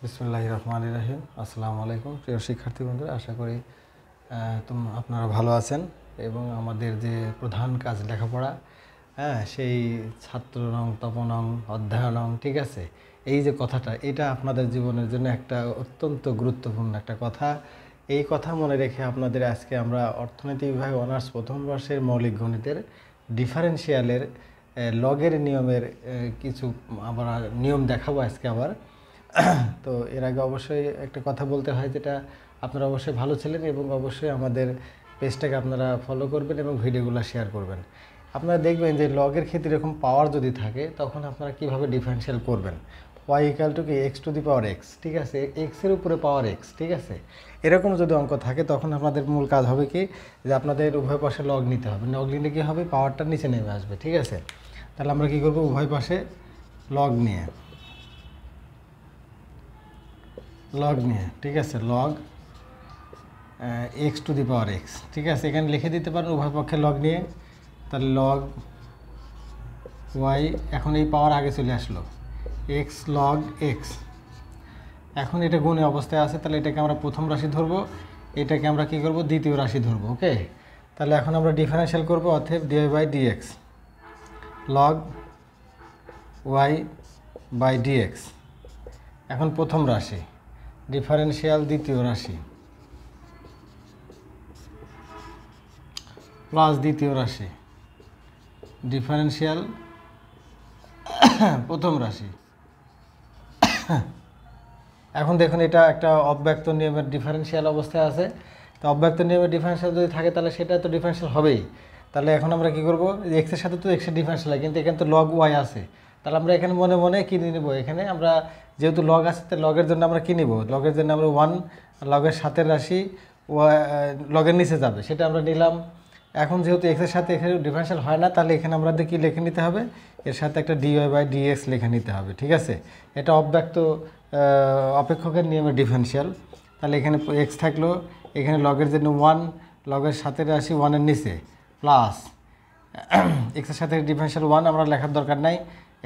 বিসমিল্লাহির রহমানির রহিম। আসসালামু আলাইকুম প্রিয় শিক্ষার্থী বন্ধুরা, আশা করি আপনারা ভালো আছেন এবং আমাদের যে প্রধান কাজ লেখাপড়া, সেই ছাত্র নং তপনং অধ্যয়নং, ঠিক আছে, এই যে কথাটা, এটা আপনাদের জীবনের জন্য একটা অত্যন্ত গুরুত্বপূর্ণ একটা কথা। এই কথা মনে রেখে আপনাদের আজকে আমরা অর্থনীতি বিভাগ অনার্স প্রথম বর্ষের মৌলিক গণিতের ডিফারেন্সিয়ালের লগের নিয়মের কিছু আমরা নিয়ম দেখাবো আজকে আবার। তো এর আগে অবশ্যই একটা কথা বলতে হয়, যেটা আপনারা অবশ্যই ভালো ছিলেন এবং অবশ্যই আমাদের পেজটাকে আপনারা ফলো করবেন এবং ভিডিওগুলো শেয়ার করবেন। আপনারা দেখবেন যে লগের ক্ষেত্রে এরকম পাওয়ার যদি থাকে তখন আপনারা কিভাবে ডিফারেন্সিয়াল করবেন। ওয়াই ইকাল টু কি x to the power x, ঠিক আছে, এক্সের উপরে পাওয়ার এক্স, ঠিক আছে। এরকম যদি অঙ্ক থাকে তখন আপনাদের মূল কাজ হবে কি, যে আপনাদের উভয় পাশে লগ নিতে হবে। লগ নিলে কী হবে, পাওয়ারটা নিচে নেমে আসবে, ঠিক আছে। তাহলে আমরা কী করব, উভয় পাশে লগ নিয়ে, ঠিক আছে, log x to the power x, ঠিক আছে, এখানে লিখে দিতে পারেন উভয় পক্ষে লগ নিয়ে। তাহলে লগ ওয়াই, এখন এই পাওয়ার আগে চলে আসলো, এক্স লগ এক্স। এখন এটা গুণে অবস্থায় আছে, তাহলে এটাকে আমরা প্রথম রাশি ধরবো, এটাকে আমরা কী করব, দ্বিতীয় রাশি ধরবো। ওকে, তাহলে এখন আমরা ডিফারেন্সিয়াল করবো, অতএব dy by dx log y by dx. এখন প্রথম রাশি ডিফারেন্সিয়াল দ্বিতীয় রাশি প্লাস দ্বিতীয় রাশি ডিফারেন্সিয়াল প্রথম রাশি। এখন দেখুন, এটা একটা অব্যক্ত নিয়মের ডিফারেন্সিয়াল অবস্থায় আছে। তো অব্যক্ত নিয়মের ডিফারেন্সিয়াল যদি থাকে তাহলে সেটা তো ডিফারেন্সিয়াল হবেই। তাহলে এখন আমরা কী করবো, এক্সের সাথে তো এক্সের ডিফারেন্সিয়াল হয়, কিন্তু এখানে তো লগ ওয়াই আছে। তাহলে আমরা এখানে মনে মনে কী নিয়ে নেবো, এখানে আমরা যেহেতু লগ আছে, তো লগের জন্য আমরা কী নেব, লগের জন্য আমরা ওয়ান, লগের সাথের রাশি লগের নিচে যাবে, সেটা আমরা নিলাম। এখন যেহেতু এক্সের সাথে এখানে ডিফারেন্সিয়াল হয় না, তাহলে এখানে আমাদের কী লিখে নিতে হবে, এর সাথে একটা ডিওয়াই বাই ডিএক্স লিখে নিতে হবে, ঠিক আছে। এটা অব্যক্ত অপেক্ষকের নিয়মের ডিফারেন্সিয়াল। তাহলে এখানে এক্স থাকলো, এখানে লগের জন্য ওয়ান, লগের সাথে রাশি ওয়ানের নিচে প্লাস এক্সের সাথে ডিফারেন্সিয়াল ওয়ান আমরা লেখার দরকার নাই,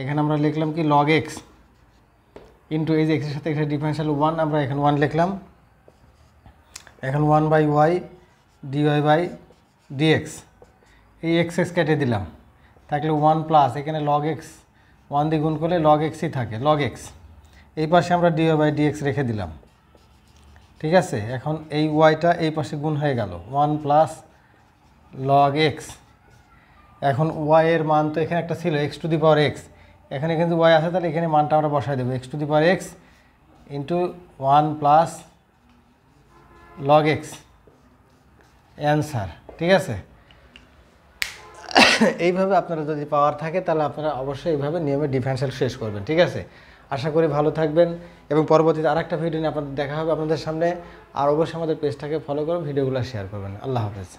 এখানে আমরা লিখলাম কি লগ এক্স ইন্টু এই যে এক্সের সাথে এখানে ডিফারেন্সিয়াল ওয়ান, আমরা এখানে ওয়ান লিখলাম। এখন one by y dy by dx, এই এক্স এক্স কেটে দিলাম, থাকলে ওয়ান প্লাস এখানে লগ এক্স, ওয়ান দিয়ে গুণ করলে লগ এক্সই থাকে, লগ এক্স। এই পাশে আমরা ডিওয়াই বাই ডিএক্স রেখে দিলাম, ঠিক আছে। এখন এই ওয়াইটা এই পাশে গুণ হয়ে গেল, ওয়ান প্লাস লগ এক্স। এখন ওয়াইয়ের মান তো এখানে একটা ছিল x to the power x, এখানে কিন্তু ওয়াই আছে, তাহলে এখানে মানটা আমরা বসাই দেবো, x to the power x into one plus log x, answer, ঠিক আছে। এইভাবে আপনারা যদি পাওয়ার থাকে তাহলে আপনারা অবশ্যই এইভাবে নিয়মে ডিফারেন্সিয়াল শেষ করবেন, ঠিক আছে। আশা করি ভালো থাকবেন এবং পরবর্তীতে আরেকটা ভিডিও নিয়ে আপনাদের দেখা হবে আপনাদের সামনে। আর অবশ্যই আমাদের পেজটাকে ফলো করে ভিডিওগুলো শেয়ার করবেন। আল্লাহ হাফেজ।